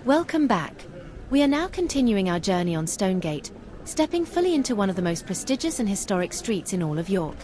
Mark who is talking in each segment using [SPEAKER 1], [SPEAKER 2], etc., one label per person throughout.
[SPEAKER 1] Welcome back. We are now continuing our journey on Stonegate, stepping fully into one of the most prestigious and historic streets in all of York.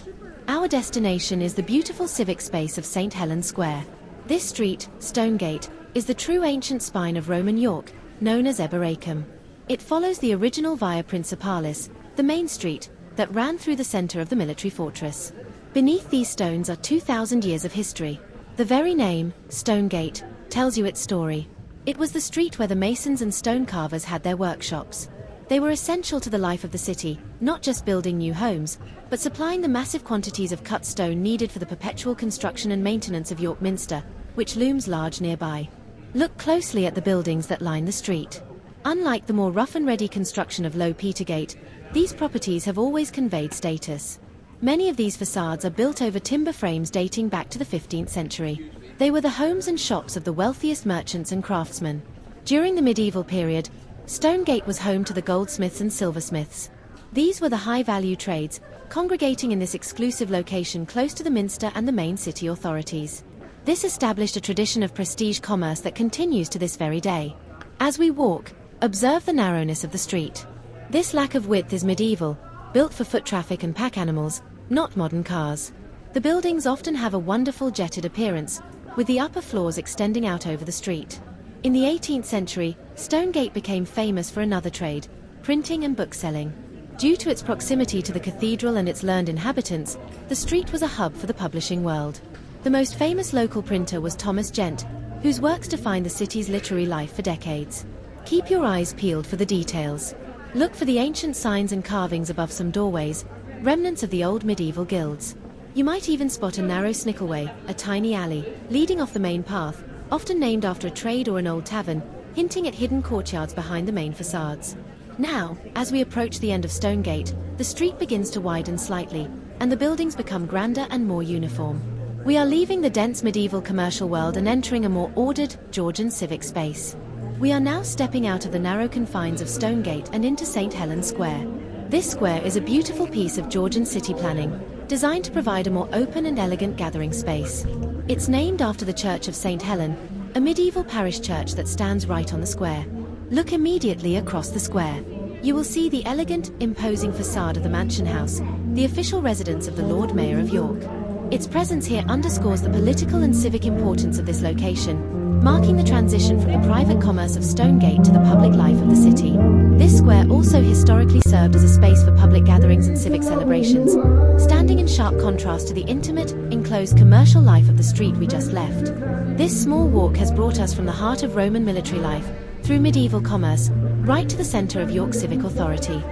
[SPEAKER 1] Our destination is the beautiful civic space of St. Helen's Square. This street, Stonegate, is the true ancient spine of Roman York, known as Eboracum. It follows the original Via Principalis, the main street, that ran through the center of the military fortress. Beneath these stones are 2,000 years of history. The very name, Stonegate, tells you its story. It was the street where the masons and stone carvers had their workshops. They were essential to the life of the city, not just building new homes, but supplying the massive quantities of cut stone needed for the perpetual construction and maintenance of York Minster, which looms large nearby. Look closely at the buildings that line the street. Unlike the more rough and ready construction of Low Petergate, these properties have always conveyed status. Many of these facades are built over timber frames dating back to the 15th century. They were the homes and shops of the wealthiest merchants and craftsmen. During the medieval period, Stonegate was home to the goldsmiths and silversmiths. These were the high-value trades, congregating in this exclusive location close to the Minster and the main city authorities. This established a tradition of prestige commerce that continues to this very day. As we walk, observe the narrowness of the street. This lack of width is medieval, built for foot traffic and pack animals, not modern cars. The buildings often have a wonderful jetted appearance, with the upper floors extending out over the street. In the 18th century, Stonegate became famous for another trade, printing and bookselling. Due to its proximity to the cathedral and its learned inhabitants, the street was a hub for the publishing world. The most famous local printer was Thomas Gent, whose works defined the city's literary life for decades. Keep your eyes peeled for the details. Look for the ancient signs and carvings above some doorways, remnants of the old medieval guilds. You might even spot a narrow snickleway, a tiny alley, leading off the main path, often named after a trade or an old tavern, hinting at hidden courtyards behind the main facades. Now, as we approach the end of Stonegate, the street begins to widen slightly, and the buildings become grander and more uniform. We are leaving the dense medieval commercial world and entering a more ordered, Georgian civic space. We are now stepping out of the narrow confines of Stonegate and into St. Helen's Square. This square is a beautiful piece of Georgian city planning, designed to provide a more open and elegant gathering space. It's named after the Church of St. Helen, a medieval parish church that stands right on the square. Look immediately across the square. You will see the elegant, imposing facade of the Mansion House, the official residence of the Lord Mayor of York. Its presence here underscores the political and civic importance of this location, marking the transition from the private commerce of Stonegate to the public life of the city. This square also historically served as a space for public gatherings and civic celebrations, standing in sharp contrast to the intimate, enclosed commercial life of the street we just left. This small walk has brought us from the heart of Roman military life, through medieval commerce, right to the center of York civic authority.